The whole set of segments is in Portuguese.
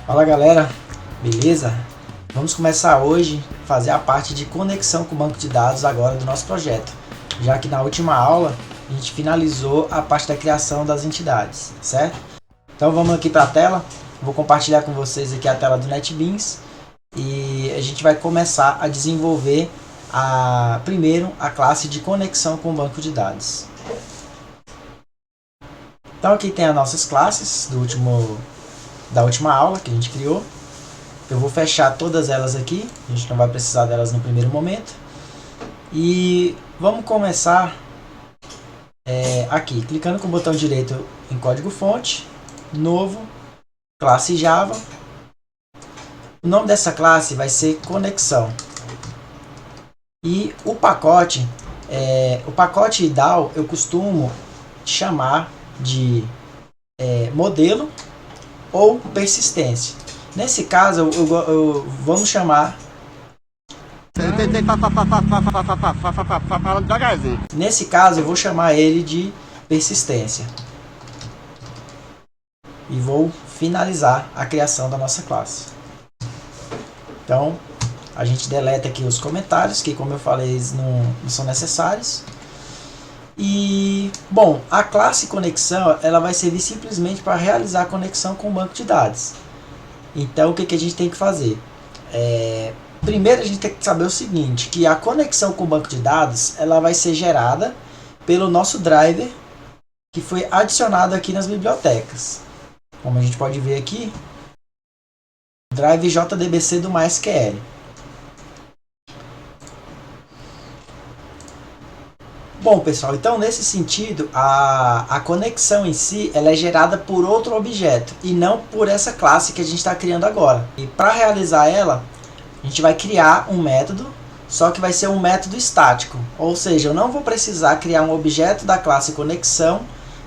Fala galera, beleza? Vamos começar hoje a fazer a parte de conexão com o banco de dados agora do nosso projeto, já que na última aula a gente finalizou a parte da criação das entidades, certo? Então vamos aqui para a tela, vou compartilhar com vocês aqui a tela do NetBeans e a gente vai começar a desenvolver primeiro a classe de conexão com o banco de dados. Então aqui tem as nossas classes da última aula que a gente criou. Eu vou fechar todas elas aqui, a gente não vai precisar delas no primeiro momento. E vamos começar aqui, clicando com o botão direito em código fonte, novo, classe Java. O nome dessa classe vai ser conexão. E o pacote DAO eu costumo chamar de modelo ou persistência. Nesse caso, vamos chamar... Nesse caso, eu vou chamar ele de persistência. E vou finalizar a criação da nossa classe. Então, a gente deleta aqui os comentários, que como eu falei, eles não são necessários. E, bom, a classe conexão, ela vai servir simplesmente para realizar a conexão com o banco de dados. Então, o que a gente tem que fazer? Primeiro, a gente tem que saber o seguinte, que a conexão com o banco de dados, ela vai ser gerada pelo nosso driver, que foi adicionado aqui nas bibliotecas. Como a gente pode ver aqui, drive JDBC do MySQL. Bom, pessoal, então nesse sentido, a conexão em si ela é gerada por outro objeto e não por essa classe que a gente está criando agora. E para realizar ela, a gente vai criar um método, só que vai ser um método estático. Ou seja, eu não vou precisar criar um objeto da classe conexão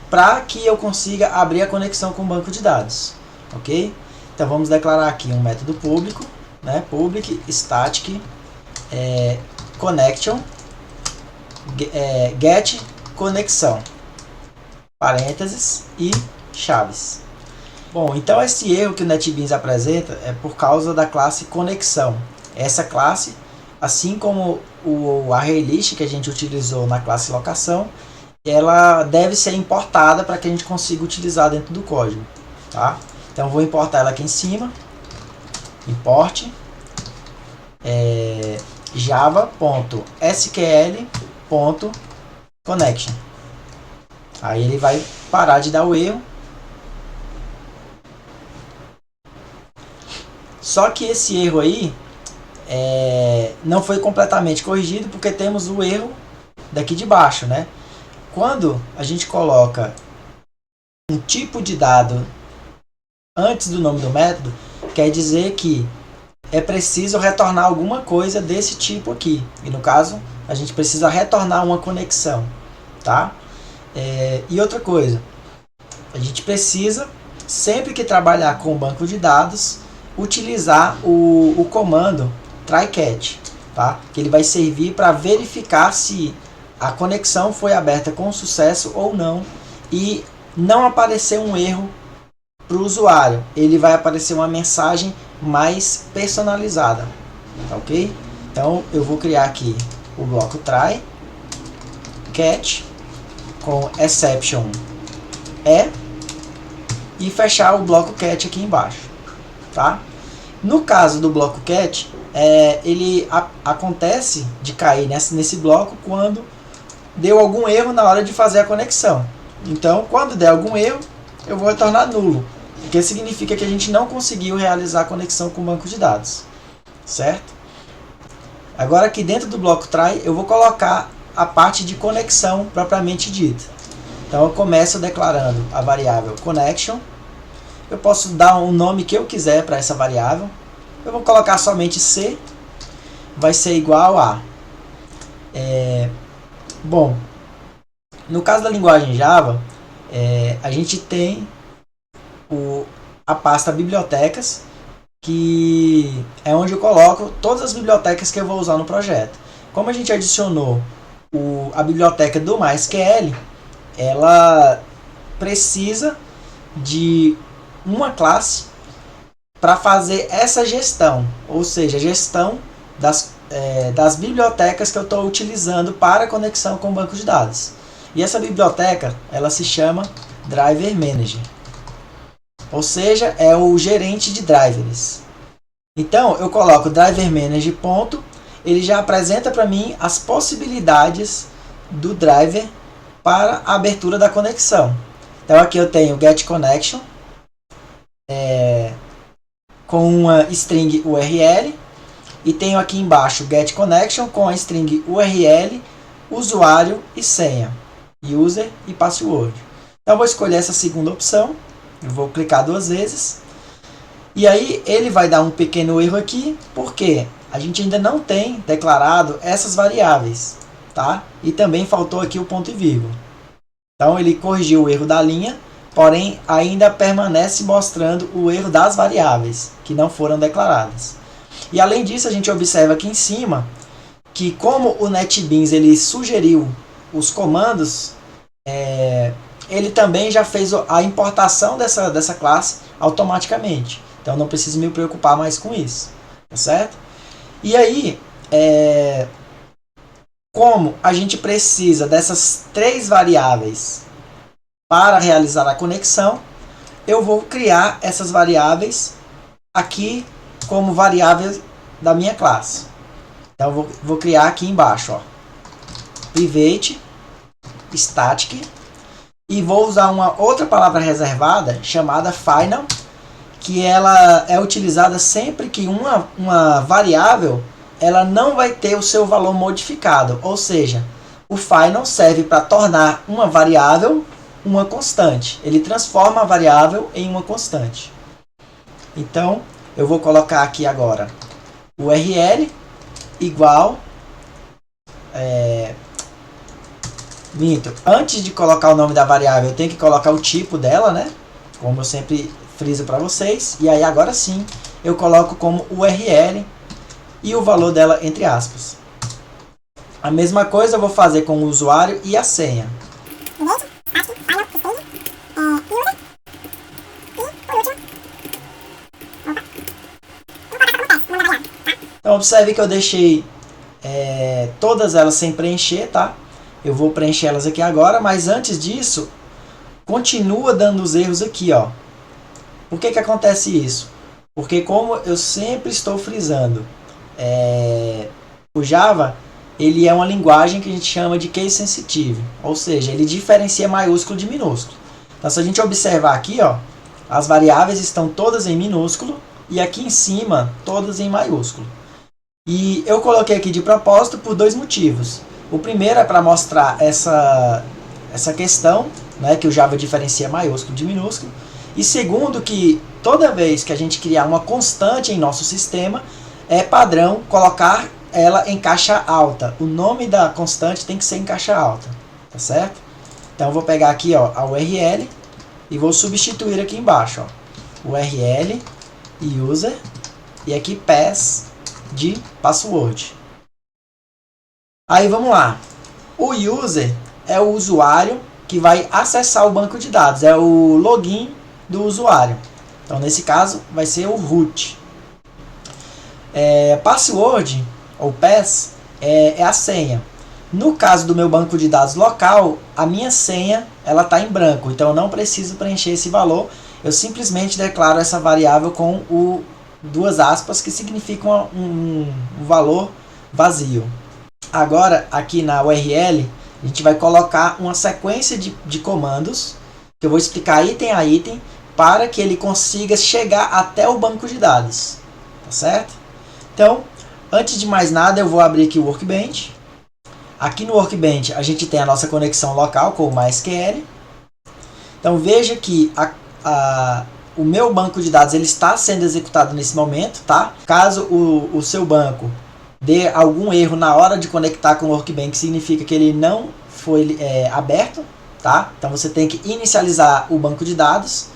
para que eu consiga abrir a conexão com o banco de dados. Ok? Então vamos declarar aqui um método público, né? Public static connection. Get conexão, parênteses e chaves. Bom, então esse erro que o NetBeans apresenta é por causa da classe conexão. Essa classe, assim como o ArrayList que a gente utilizou na classe locação, ela deve ser importada para que a gente consiga utilizar dentro do código, tá? Então vou importar ela aqui em cima, import java.sql.connection. Aí ele vai parar de dar o erro. Só que esse erro aí não foi completamente corrigido porque temos o erro daqui de baixo, né? Quando a gente coloca um tipo de dado antes do nome do método, quer dizer que é preciso retornar alguma coisa desse tipo aqui. E no caso, a gente precisa retornar uma conexão, tá? E outra coisa, a gente precisa, sempre que trabalhar com o banco de dados, utilizar o comando try-catch, tá? Que ele vai servir para verificar se a conexão foi aberta com sucesso ou não e não aparecer um erro para o usuário. Ele vai aparecer uma mensagem mais personalizada, tá ok? Então eu vou criar aqui o bloco try catch com exception e fechar o bloco catch aqui embaixo, tá? No caso do bloco catch, ele acontece de cair nesse bloco quando deu algum erro na hora de fazer a conexão. Então, quando der algum erro, eu vou retornar nulo, o que significa que a gente não conseguiu realizar a conexão com o banco de dados, certo? Agora aqui dentro do bloco try eu vou colocar a parte de conexão propriamente dita. Então eu começo declarando a variável connection. Eu posso dar um nome que eu quiser para essa variável. Eu vou colocar somente C, vai ser igual a... Bom, no caso da linguagem Java, a gente tem a pasta bibliotecas, que é onde eu coloco todas as bibliotecas que eu vou usar no projeto. Como a gente adicionou a biblioteca do MySQL, ela precisa de uma classe para fazer essa gestão, ou seja, a gestão das bibliotecas que eu estou utilizando para conexão com o banco de dados. E essa biblioteca, ela se chama Driver Manager, ou seja, é o gerente de drivers. Então, eu coloco Driver Manager, ponto, ele já apresenta para mim as possibilidades do driver para a abertura da conexão. Então, aqui eu tenho Get Connection, com uma string URL, e tenho aqui embaixo Get Connection com a string URL, usuário e senha, user e password. Então, eu vou escolher essa segunda opção, eu vou clicar 2 vezes, e aí ele vai dar um pequeno erro aqui, porque a gente ainda não tem declarado essas variáveis, tá? E também faltou aqui o ponto e vírgula. Então ele corrigiu o erro da linha, porém ainda permanece mostrando o erro das variáveis que não foram declaradas. E além disso, a gente observa aqui em cima que, como o NetBeans ele sugeriu os comandos, ele também já fez a importação dessa classe automaticamente. Então não preciso me preocupar mais com isso, tá certo? E aí, como a gente precisa dessas 3 variáveis para realizar a conexão, eu vou criar essas variáveis aqui como variáveis da minha classe. Então eu vou criar aqui embaixo, ó, private static, e vou usar uma outra palavra reservada chamada final, que ela é utilizada sempre que uma variável ela não vai ter o seu valor modificado, ou seja, o final serve para tornar uma variável uma constante. Ele transforma a variável em uma constante. Então, eu vou colocar aqui agora URL igual antes de colocar o nome da variável, eu tenho que colocar o tipo dela, né? Como eu sempre friso para vocês. E aí agora sim, eu coloco como URL e o valor dela entre aspas. A mesma coisa eu vou fazer com o usuário e a senha. Então observe que eu deixei todas elas sem preencher, tá? Eu vou preencher elas aqui agora, mas antes disso, continua dando os erros aqui, ó. Por que que acontece isso? Porque, como eu sempre estou frisando, o Java ele é uma linguagem que a gente chama de case sensitive, ou seja, ele diferencia maiúsculo de minúsculo. Então, se a gente observar aqui, ó, as variáveis estão todas em minúsculo e aqui em cima todas em maiúsculo. E eu coloquei aqui de propósito por 2 motivos. O primeiro é para mostrar essa questão, né, que o Java diferencia maiúsculo de minúsculo. E segundo, que toda vez que a gente criar uma constante em nosso sistema, é padrão colocar ela em caixa alta. O nome da constante tem que ser em caixa alta, tá certo? Então eu vou pegar aqui, ó, a URL e vou substituir aqui embaixo, ó, URL e user e aqui pass de password. Aí vamos lá. O user é o usuário que vai acessar o banco de dados, é o login do usuário. Então nesse caso vai ser o root. Password ou pass é a senha. No caso do meu banco de dados local, a minha senha ela está em branco, então eu não preciso preencher esse valor. Eu simplesmente declaro essa variável com 2 aspas que significam um valor vazio. Agora aqui na URL a gente vai colocar uma sequência de comandos que eu vou explicar item a item para que ele consiga chegar até o banco de dados, tá certo? Então, antes de mais nada, eu vou abrir aqui o Workbench. Aqui no Workbench a gente tem a nossa conexão local com o MySQL. Então veja que o meu banco de dados ele está sendo executado nesse momento, tá? Caso o seu banco dê algum erro na hora de conectar com o Workbench, significa que ele não foi aberto, tá? Então você tem que inicializar o banco de dados.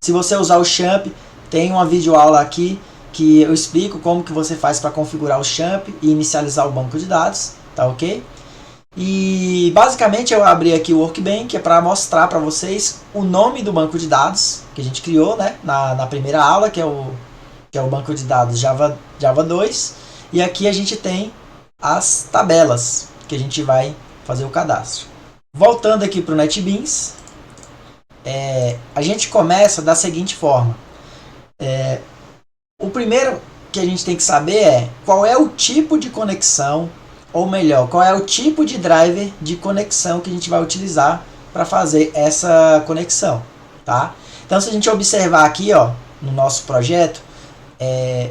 Se você usar o champ, tem uma videoaula aqui que eu explico como que você faz para configurar o champ e inicializar o banco de dados, tá ok? E basicamente eu abri aqui o Workbench para mostrar para vocês o nome do banco de dados que a gente criou, né, na primeira aula, que é o que é o banco de dados Java 2, e aqui a gente tem as tabelas que a gente vai fazer o cadastro. Voltando aqui para o NetBeans, a gente começa da seguinte forma. O primeiro que a gente tem que saber é qual é o tipo de conexão, ou melhor, qual é o tipo de driver de conexão que a gente vai utilizar para fazer essa conexão, tá? Então, se a gente observar aqui, ó, no nosso projeto,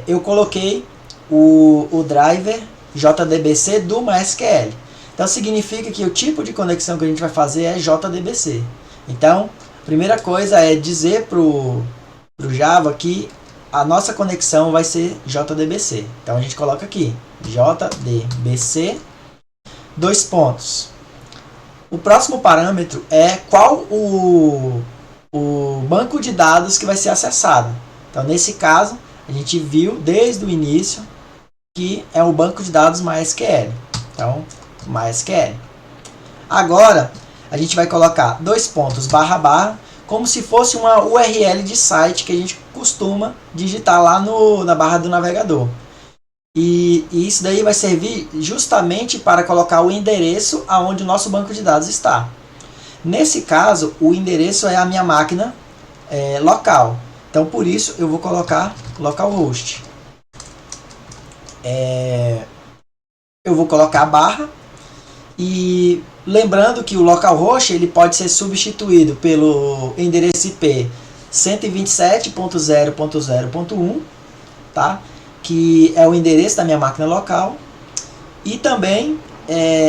eu coloquei o driver JDBC do MySQL. Então, significa que o tipo de conexão que a gente vai fazer é JDBC. Então, a primeira coisa é dizer para o Java que a nossa conexão vai ser JDBC. Então, a gente coloca aqui JDBC, dois pontos. O próximo parâmetro é qual o banco de dados que vai ser acessado. Então, nesse caso, a gente viu desde o início que é o banco de dados MySQL. Então, MySQL. Agora, a gente vai colocar dois pontos // como se fosse uma URL de site que a gente costuma digitar lá na barra do navegador. E isso daí vai servir justamente para colocar o endereço aonde o nosso banco de dados está. Nesse caso, o endereço é a minha máquina local. Então, por isso, eu vou colocar localhost. Eu vou colocar a barra. E lembrando que o localhost ele pode ser substituído pelo endereço IP 127.0.0.1, tá? Que é o endereço da minha máquina local. E também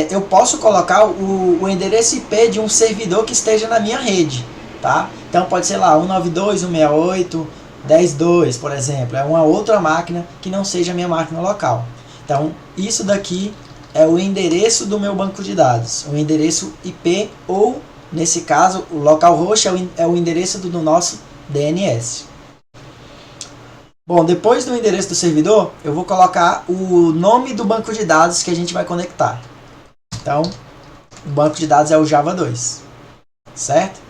eu posso colocar o endereço IP de um servidor que esteja na minha rede, tá? Então pode ser lá 192.168.10.2, por exemplo. É uma outra máquina que não seja a minha máquina local. Então isso daqui é o endereço do meu banco de dados, o endereço IP, ou nesse caso o localhost é o endereço do nosso DNS. Bom, depois do endereço do servidor, eu vou colocar o nome do banco de dados que a gente vai conectar. Então, o banco de dados é o Java 2, certo?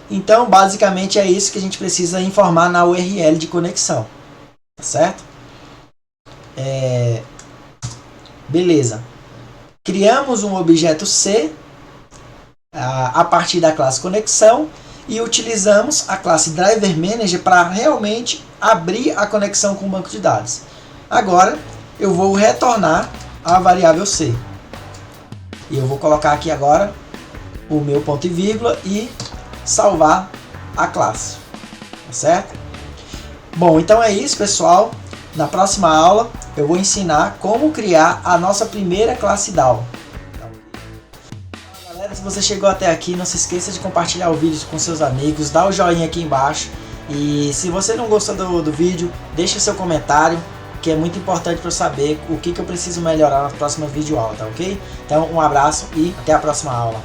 Então, basicamente é isso que a gente precisa informar na URL de conexão, certo? Beleza. Criamos um objeto C a partir da classe conexão e utilizamos a classe Driver Manager para realmente abrir a conexão com o banco de dados. Agora eu vou retornar a variável C. E eu vou colocar aqui agora o meu ponto e vírgula e salvar a classe. Tá certo? Bom, então é isso, pessoal. Na próxima aula eu vou ensinar como criar a nossa primeira classe DAO. Galera, se você chegou até aqui, não se esqueça de compartilhar o vídeo com seus amigos, dá o joinha aqui embaixo. E se você não gostou do vídeo, deixa seu comentário, que é muito importante para eu saber o que eu preciso melhorar na próxima videoaula, tá ok? Então um abraço e até a próxima aula.